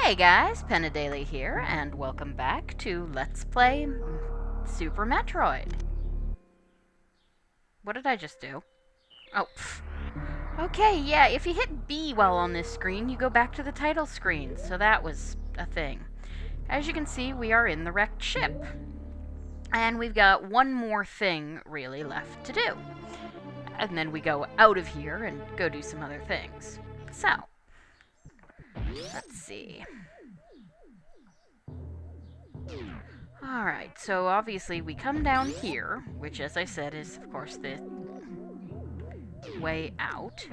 Hey guys, Penadaily here, and welcome back to Let's Play Super Metroid. What did I just do? Oh, pff. Okay, yeah, if you hit B while on this screen, you go back to the title screen, so that was a thing. As you can see, we are in the wrecked ship. And we've got one more thing, really, left to do. And then we go out of here and go do some other things. So, let's see. Alright, so obviously we come down here, which as I said is of course the way out.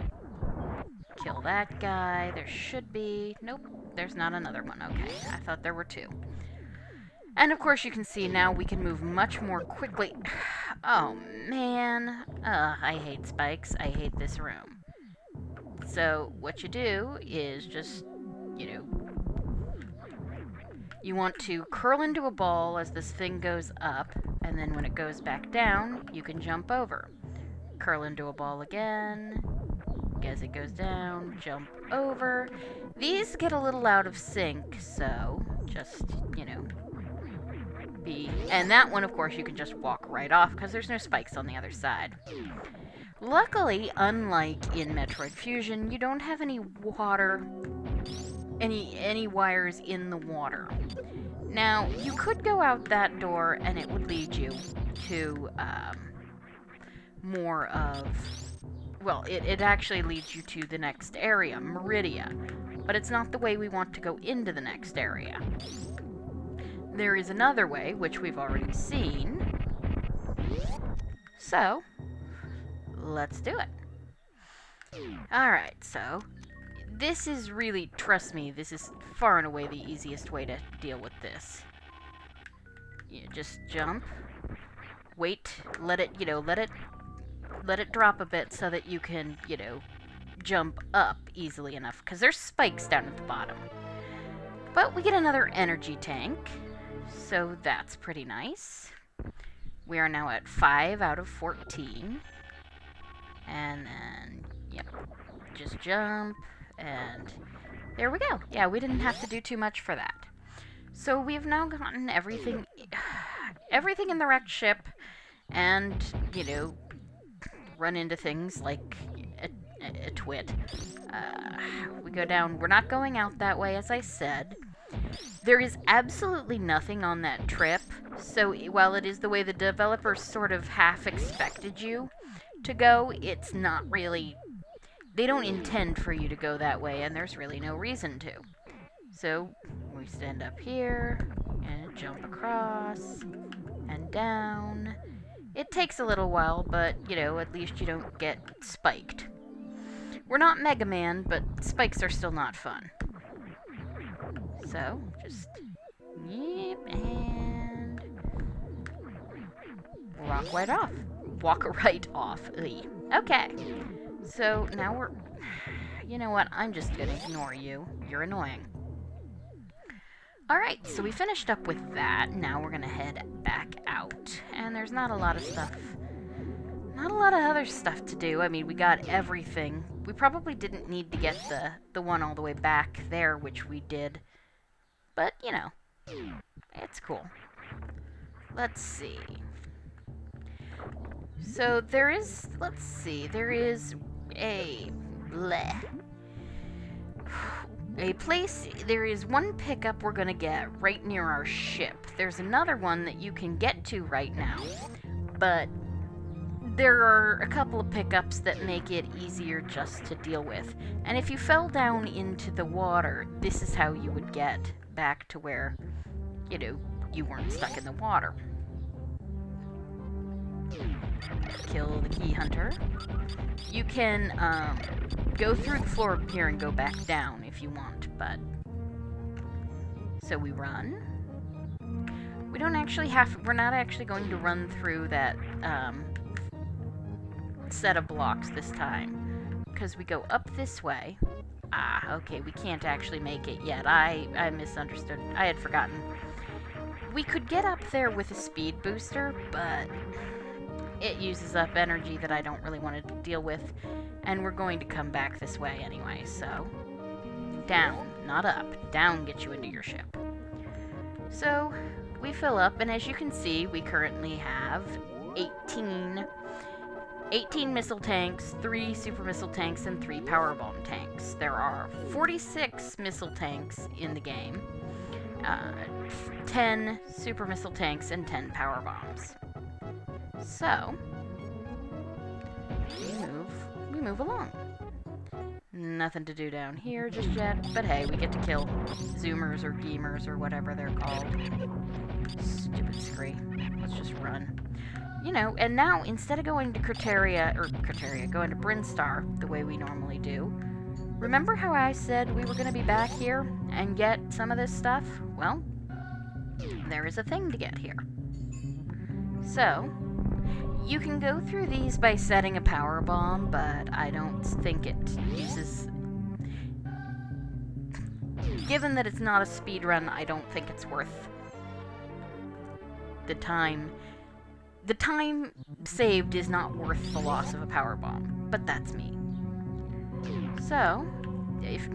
Kill that guy. There should be... Nope, there's not another one. Okay, I thought there were two. And of course you can see now we can move much more quickly. Oh man. Ugh, I hate spikes. I hate this room. So what you do is just, you want to curl into a ball as this thing goes up, and then when it goes back down, you can jump over. Curl into a ball again. As it goes down, jump over. These get a little out of sync, so just, be... And that one, of course, you can just walk right off, because there's no spikes on the other side. Luckily, unlike in Metroid Fusion, you don't have any water... Any wires in the water. Now, you could go out that door and it would lead you to more of... Well, it actually leads you to the next area, Maridia. But it's not the way we want to go into the next area. There is another way, which we've already seen. So, let's do it. Alright, so... This is really, trust me, this is far and away the easiest way to deal with this. You just jump, wait, let it drop a bit so that you can, jump up easily enough, because there's spikes down at the bottom. But we get another energy tank, so that's pretty nice. We are now at 5 out of 14. And then, yep, just jump. And there we go. Yeah, we didn't have to do too much for that. So we've now gotten everything in the wrecked ship, and, run into things like a twit. We go down. We're not going out that way, as I said. There is absolutely nothing on that trip, so while it is the way the developers sort of half expected you to go, it's not really... They don't intend for you to go that way, and there's really no reason to. So, we stand up here, and jump across, and down. It takes a little while, but, at least you don't get spiked. We're not Mega Man, but spikes are still not fun. So, just... Yep, and... Walk right off. Walk right off. Ugh. Okay. So, now we're... You know what? I'm just gonna ignore you. You're annoying. Alright, so we finished up with that. Now we're gonna head back out. And there's not a lot of stuff... Not a lot of other stuff to do. I mean, we got everything. We probably didn't need to get the one all the way back there, which we did. But, it's cool. Let's see. So, there is... Let's see. There is... a place, there is one pickup we're gonna get right near our ship. There's another one that you can get to right now, but there are a couple of pickups that make it easier just to deal with. And if you fell down into the water, this is how you would get back to where, you weren't stuck in the water. Kill the key hunter. You can go through the floor up here and go back down if you want, but... So we run. We don't actually have... We're not actually going to run through that set of blocks this time, because we go up this way. Ah, okay, we can't actually make it yet. I misunderstood. I had forgotten. We could get up there with a speed booster, but... It uses up energy that I don't really want to deal with, and we're going to come back this way anyway, so... Down. not up. Down gets you into your ship. So, we fill up, and as you can see, we currently have 18 missile tanks, 3 super missile tanks, and 3 power bomb tanks. There are 46 missile tanks in the game, 10 super missile tanks, and 10 power bombs. So, we move along. Nothing to do down here just yet, but hey, we get to kill zoomers or gamers or whatever they're called. Stupid scree. Let's just run. You know, and now, instead of going to going to Brinstar the way we normally do, remember how I said we were going to be back here and get some of this stuff? Well, there is a thing to get here. So, you can go through these by setting a power bomb, but I don't think it uses... Given that it's not a speed run, I don't think it's worth the time. The time saved is not worth the loss of a power bomb, but that's me. So, if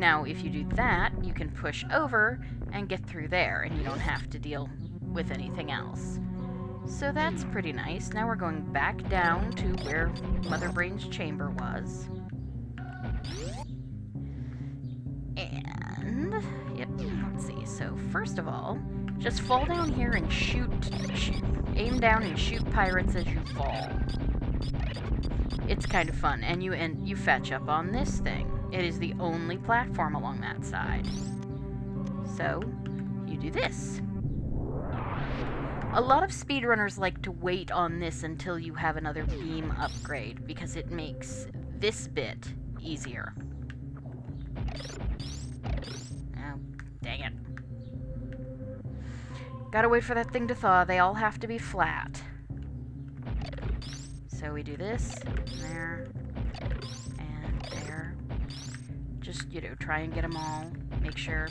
you do that, you can push over and get through there, and you don't have to deal with anything else. So that's pretty nice. Now we're going back down to where Mother Brain's chamber was. And, yep, let's see. So first of all, just fall down here and aim down and shoot pirates as you fall. It's kind of fun, and you fetch up on this thing. It is the only platform along that side. So, you do this. A lot of speedrunners like to wait on this until you have another beam upgrade, because it makes this bit easier. Oh, dang it. Gotta wait for that thing to thaw. They all have to be flat. So we do this, there, and there. Just, you know, try and get them all. Make sure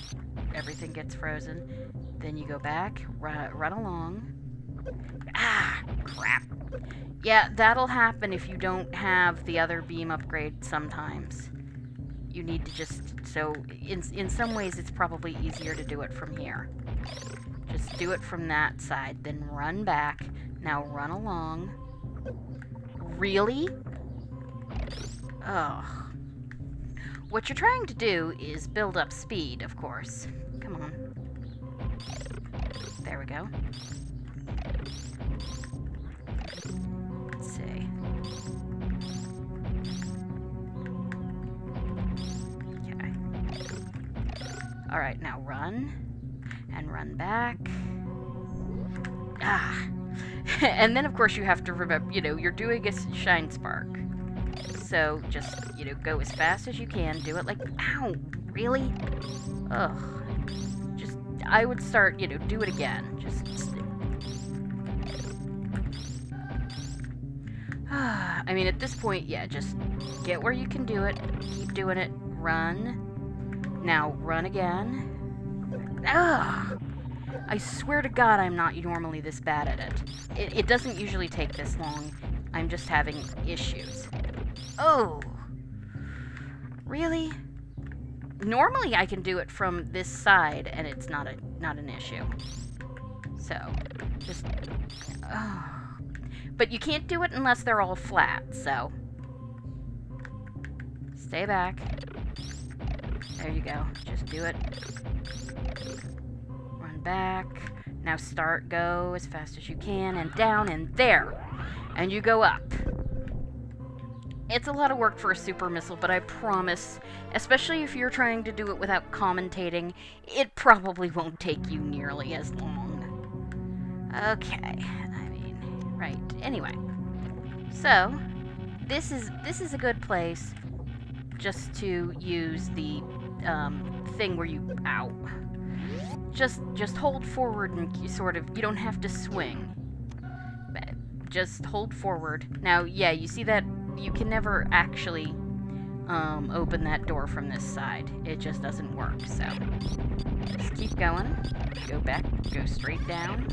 everything gets frozen. Then you go back, run along. Ah, crap. Yeah, that'll happen if you don't have the other beam upgrade sometimes. You need to just... So, in some ways, it's probably easier to do it from here. Just do it from that side, then run back. Now run along. Really? Ugh. What you're trying to do is build up speed, of course. Come on. There we go. Let's see. Okay. Alright, now run. And run back. Ah. And then, of course, you have to remember, you know, you're doing a shine spark. So, just, you know, go as fast as you can. Do it like... Ow! Really? Ugh. Just, I would start, you know, do it again. Just... I mean, at this point, yeah, just get where you can do it. Keep doing it. Run. Now, run again. Ugh! I swear to God I'm not normally this bad at it. It doesn't usually take this long. I'm just having issues. Oh! Really? Normally I can do it from this side and it's not an issue. So, just... Oh. But you can't do it unless they're all flat, so... Stay back. There you go. Just do it. Run back. Now go as fast as you can, and down, and there! And you go up. It's a lot of work for a super missile, but I promise, especially if you're trying to do it without commentating, it probably won't take you nearly as long. Okay, I mean, right. Anyway, so this is a good place just to use the thing where you just hold forward and you don't have to swing. Just hold forward. Now, yeah, you see that you can never actually open that door from this side. It just doesn't work, so just keep going. Go back, go straight down.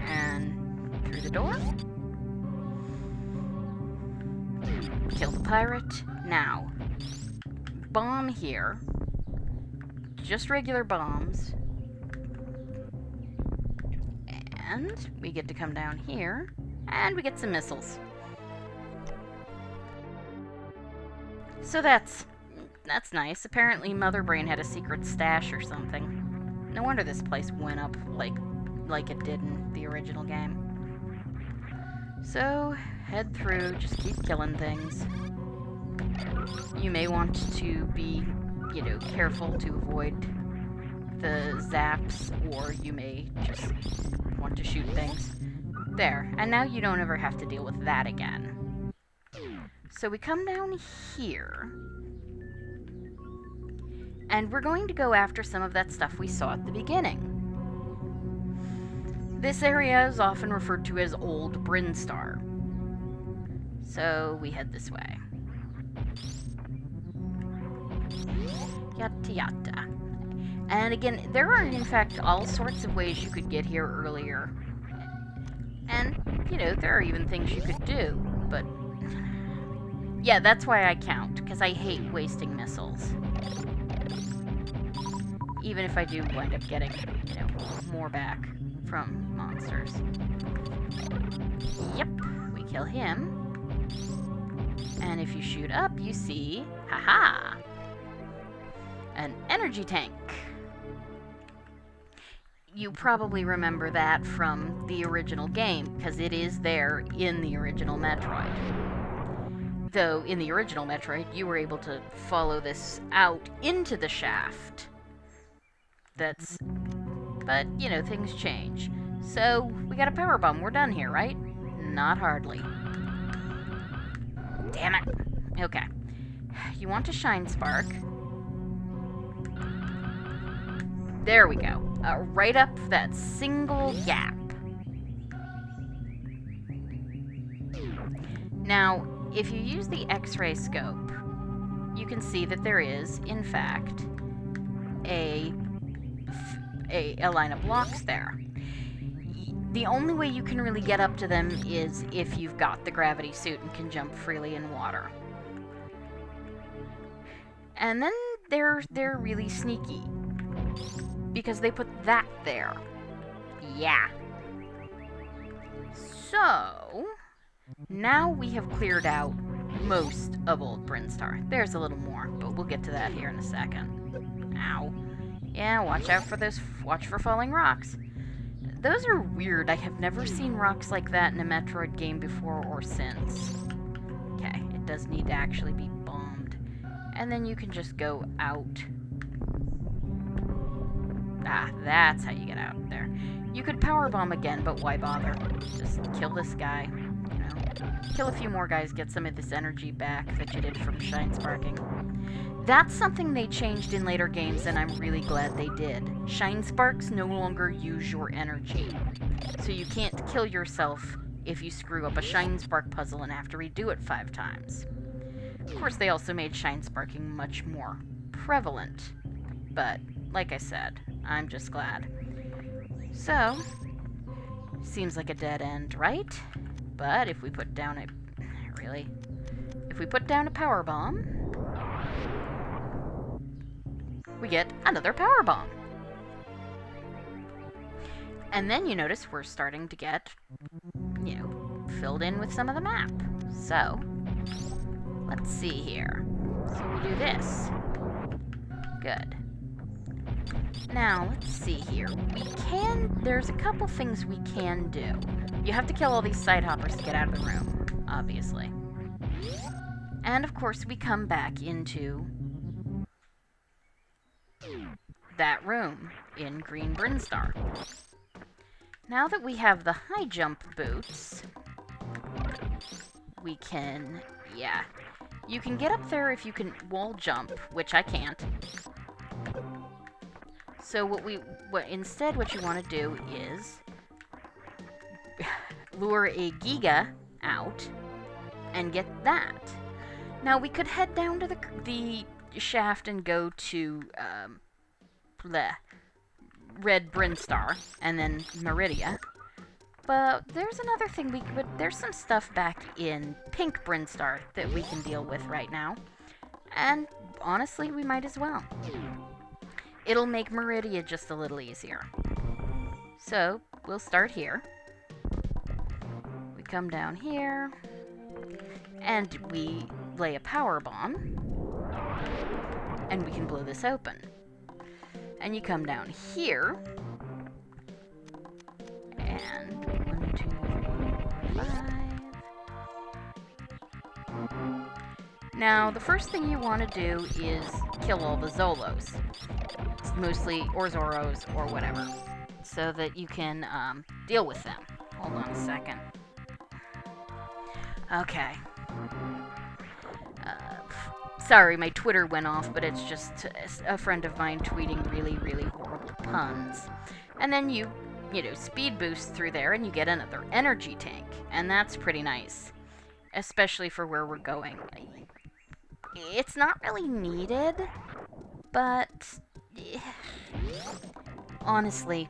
And through the door. Kill the pirate. Now, bomb here. Just regular bombs. And we get to come down here, and we get some missiles. So that's nice. Apparently Mother Brain had a secret stash or something. No wonder this place went up like it did in the original game. So, head through, just keep killing things. You may want to be, careful to avoid the zaps, or you may just want to shoot things. There, and now you don't ever have to deal with that again. So we come down here, and we're going to go after some of that stuff we saw at the beginning. This area is often referred to as Old Brinstar. So we head this way. Yada yada. And again, there are in fact all sorts of ways you could get here earlier. And, there are even things you could do, but... yeah, that's why I count, because I hate wasting missiles. Even if I do wind up getting, more back from monsters. Yep, we kill him. And if you shoot up, you see, haha, an energy tank. You probably remember that from the original game, because it is there in the original Metroid. Though, in the original Metroid, you were able to follow this out into the shaft. But, things change. So, we got a power bomb. We're done here, right? Not hardly. Damn it. Okay. You want to shine spark. There we go. Right up that single gap. Now, if you use the X-ray scope, you can see that there is, in fact, a line of blocks there. The only way you can really get up to them is if you've got the gravity suit and can jump freely in water. And then they're really sneaky, because they put that there. Yeah. So, now we have cleared out most of Old Brinstar. There's a little more, but we'll get to that here in a second. Ow. Yeah, watch out for this. Watch for falling rocks. Those are weird. I have never seen rocks like that in a Metroid game before or since. Okay, it does need to actually be bombed. And then you can just go out. Ah, that's how you get out there. You could power bomb again, but why bother? Just kill this guy. Kill a few more guys, get some of this energy back that you did from shine sparking. That's something they changed in later games, and I'm really glad they did. Shine sparks no longer use your energy. So you can't kill yourself if you screw up a shine spark puzzle and have to redo it 5 times. Of course, they also made shine sparking much more prevalent. But, like I said, I'm just glad. So, seems like a dead end, right? But if we put down a... really? If we put down a power bomb, we get another power bomb. And then you notice we're starting to get, filled in with some of the map. So, let's see here. So we do this. Good. Now, let's see here. There's a couple things we can do. You have to kill all these side hoppers to get out of the room, obviously. And, of course, we come back into that room in Green Brinstar. Now that we have the high jump boots, we can, you can get up there if you can wall jump, which I can't. So instead what you want to do is lure a Giga out and get that. Now we could head down to the shaft and go to Red Brinstar and then Maridia. But there's another thing there's some stuff back in Pink Brinstar that we can deal with right now. And honestly, we might as well. It'll make Maridia just a little easier. So, we'll start here. We come down here, and we lay a power bomb, and we can blow this open. And you come down here, and 1, 2, 3, 5. Now, the first thing you want to do is kill all the Zolos, mostly, or Zoros, or whatever, so that you can deal with them. Hold on a second. Okay. Sorry, my Twitter went off, but it's just a friend of mine tweeting really, really horrible puns. And then you know, speed boost through there and you get another energy tank. And that's pretty nice, especially for where we're going. It's not really needed, but honestly,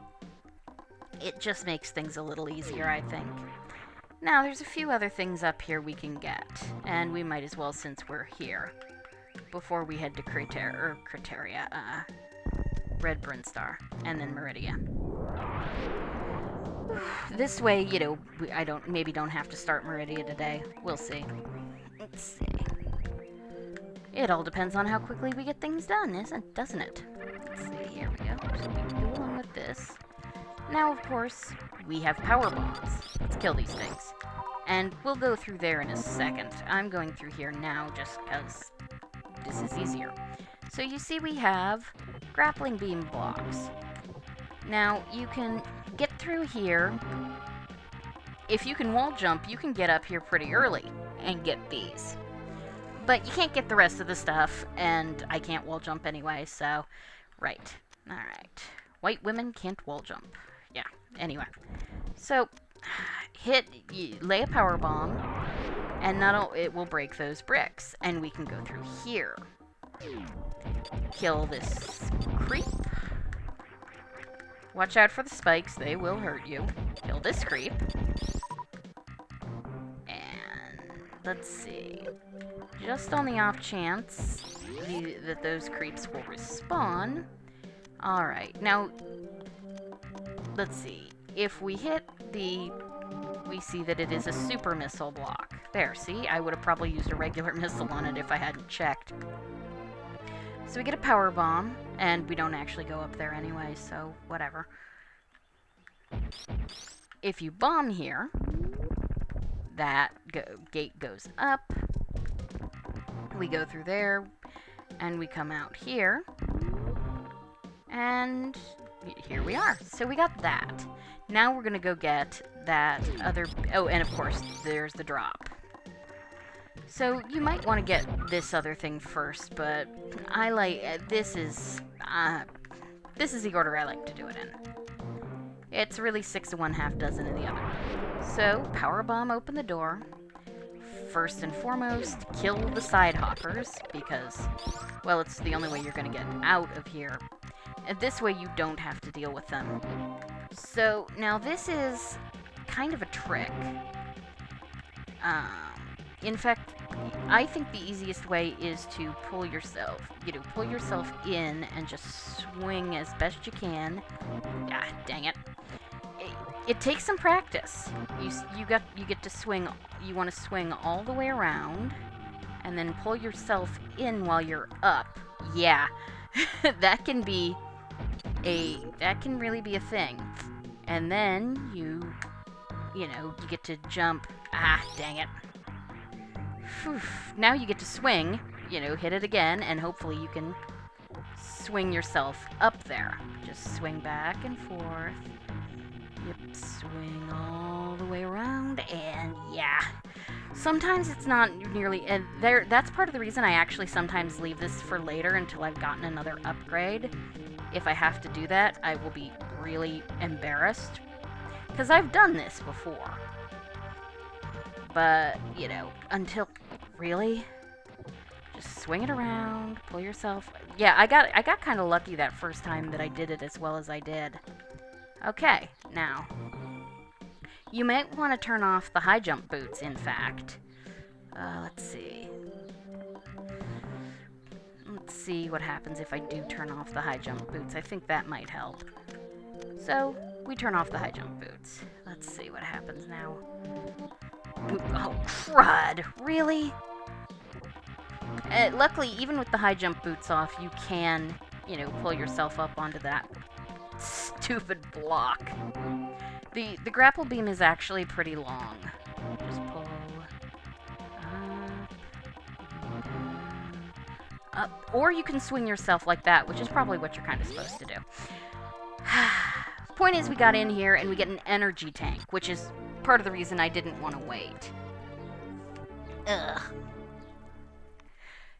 it just makes things a little easier, I think. Now, there's a few other things up here we can get, and we might as well since we're here, before we head to Red Brinstar, and then Maridia. This way, you know, I maybe don't have to start Maridia today. We'll see. Let's see. It all depends on how quickly we get things done, doesn't it? Let's see, here we go. So we can go along with this. Now, of course, we have power bombs. Let's kill these things. And we'll go through there in a second. I'm going through here now just because this is easier. So you see we have grappling beam blocks. Now, you can get through here. If you can wall jump, you can get up here pretty early and get these. But you can't get the rest of the stuff, and I can't wall jump anyway, so... Right. Alright. White women can't wall jump. Yeah, anyway. So, lay a power bomb, and it will break those bricks, and we can go through here. Kill this creep. Watch out for the spikes, they will hurt you. Kill this creep. And let's see. Just on the off chance that those creeps will respawn. Alright, now, let's see. If we hit we see that it is a super missile block. There, see? I would have probably used a regular missile on it if I hadn't checked. So we get a power bomb, and we don't actually go up there anyway, so whatever. If you bomb here, that gate goes up. We go through there, and we come out here. And here we are. So we got that. Now we're going to go get that other... Oh, and of course, there's the drop. So you might want to get this other thing first, but I like... This is the order I like to do it in. It's really 6 to 1/2 dozen of the other. So, power bomb open the door. First and foremost, kill the side hoppers, because, well, it's the only way you're going to get out of here. And this way you don't have to deal with them. So, now this is kind of a trick. In fact, I think the easiest way is to pull yourself in and just swing as best you can. Ah, dang it. It takes some practice. You get to swing. You want to swing all the way around, and then pull yourself in while you're up. Yeah, that can really be a thing. And then you get to jump. Ah, dang it. Whew. Now you get to swing. Hit it again, and hopefully you can swing yourself up there. Just swing back and forth. Yep, swing all the way around, and yeah. Sometimes it's not nearly... that's part of the reason I actually sometimes leave this for later until I've gotten another upgrade. If I have to do that, I will be really embarrassed. Because I've done this before. But, until... Really? Just swing it around, pull yourself... Yeah, I got kind of lucky that first time that I did it as well as I did. Okay, now, you might want to turn off the high jump boots, in fact. Let's see. see what happens if I do turn off the high jump boots. I think that might help. So, we turn off the high jump boots. Let's see what happens now. Oh, crud! Really? Luckily, even with the high jump boots off, you can, you know, pull yourself up onto that stupid block. The grapple beam is actually pretty long. Just pull up. Or you can swing yourself like that, which is probably what you're kind of supposed to do. Point is, we got in here and we get an energy tank, which is part of the reason I didn't want to wait. Ugh.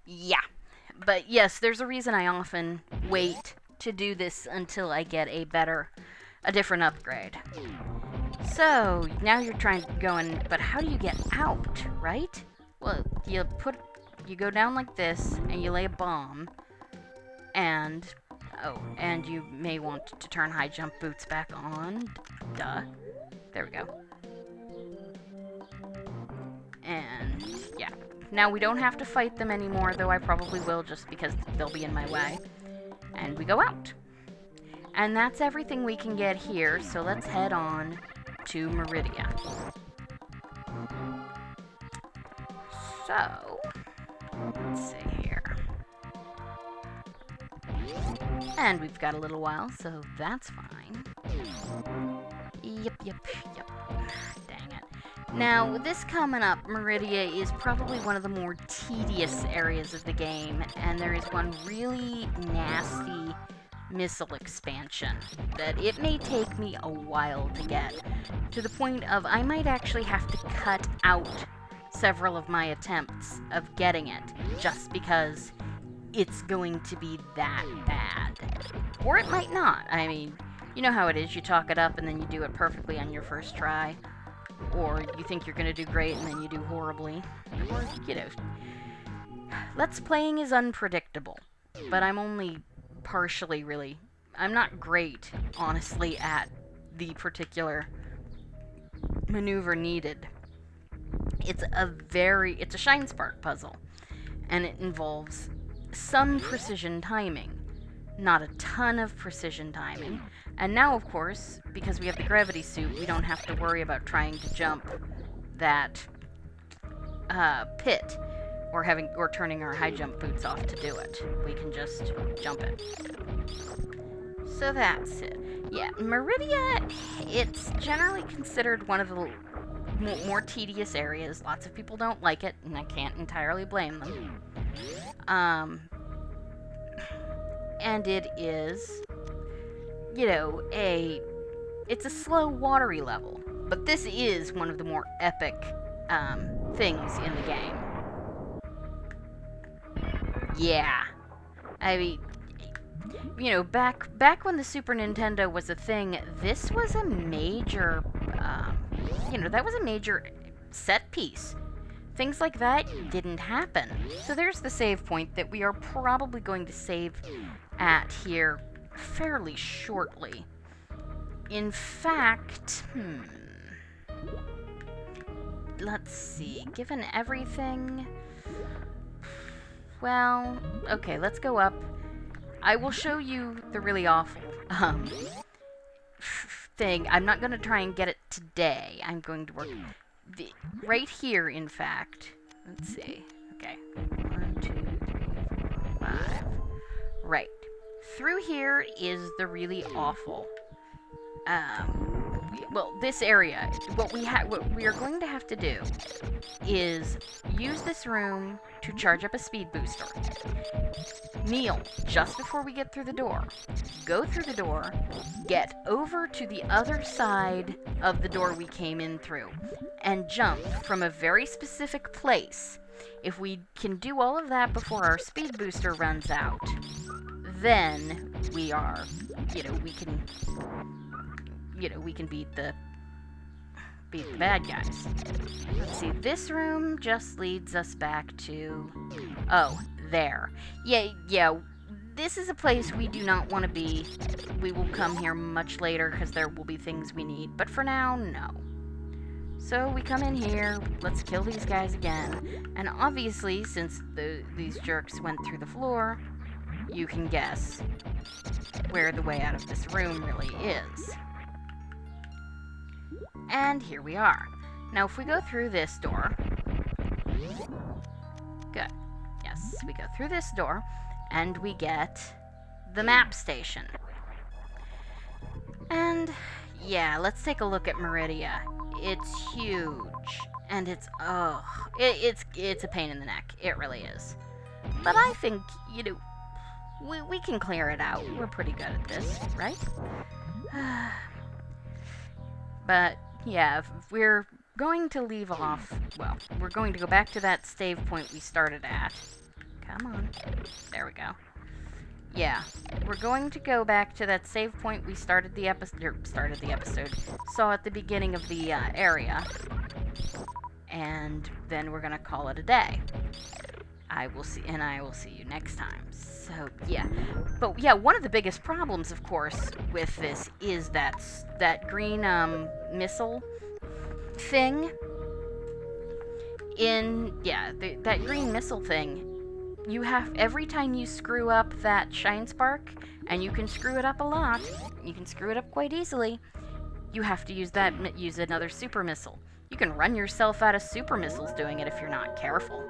Yeah. But yes, there's a reason I often wait to do this until I get a different upgrade. So, now you're going, but how do you get out, right? Well, you go down like this, and you lay a bomb, and you may want to turn high jump boots back on. Duh. There we go. And, yeah. Now we don't have to fight them anymore, though I probably will just because they'll be in my way. And we go out. And that's everything we can get here, so let's head on to Maridia. So, let's see here. And we've got a little while, so that's fine. Yep. Dang it. Now, with this coming up, Maridia is probably one of the more tedious areas of the game, and there is one really nasty missile expansion that it may take me a while to get, to the point of I might actually have to cut out several of my attempts of getting it, just because it's going to be that bad. Or it might not. I mean, you know how it is, you talk it up and then you do it perfectly on your first try. Or you think you're going to do great and then you do horribly. Or, you know, Let's Playing is unpredictable, but I'm only partially really... I'm not great, honestly, at the particular maneuver needed. It's a Shine Spark puzzle, and it involves some precision timing. Not a ton of precision timing. And now, of course, because we have the gravity suit, we don't have to worry about trying to jump that pit, or turning our high jump boots off to do it. We can just jump it. So that's it. Yeah, Maridia, it's generally considered one of the more tedious areas. Lots of people don't like it, and I can't entirely blame them. And it is, you know, it's a slow, watery level. But this is one of the more epic things in the game. Yeah. I mean, you know, back when the Super Nintendo was a thing, this was a major, that was a major set piece. Things like that didn't happen. So there's the save point that we are probably going to save at here fairly shortly. In fact, let's see, given everything, well, okay, let's go up. I will show you the really awful thing. I'm not going to try and get it today. I'm going to work right here, in fact. Let's see. Okay. 1, 2, 3, 4, 5. Right. Through here is the really awful. Well, this area. What we are going to have to do is use this room to charge up a speed booster. Kneel just before we get through the door. Go through the door. Get over to the other side of the door we came in through. And jump from a very specific place. If we can do all of that before our speed booster runs out, then we are, we can beat the bad guys. Let's see, this room just leads us back to, there. Yeah, this is a place we do not want to be. We will come here much later because there will be things we need, but for now, no. So we come in here, let's kill these guys again, and obviously, since these jerks went through the floor, you can guess where the way out of this room really is. And here we are. Now, if we go through this door... Good. Yes, we go through this door, and we get the map station. And, yeah, let's take a look at Maridia. It's huge, and it's a pain in the neck. It really is. But I think, you know, we can clear it out. We're pretty good at this, right? But, yeah, if we're going to leave off... Well, we're going to go back to that save point we started at. Come on. There we go. Yeah, we're going to go back to that save point we started the episode, saw at the beginning of the area, and then we're gonna call it a day. I will see you next time. So yeah, but yeah, one of the biggest problems, of course, with this is that green missile thing. That green missile thing. You have, every time you screw up that shine spark, and you can screw it up a lot, you can screw it up quite easily, you have to use another super missile. You can run yourself out of super missiles doing it if you're not careful.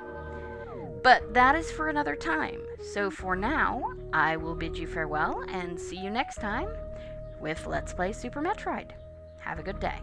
But that is for another time. So for now, I will bid you farewell and see you next time with Let's Play Super Metroid. Have a good day.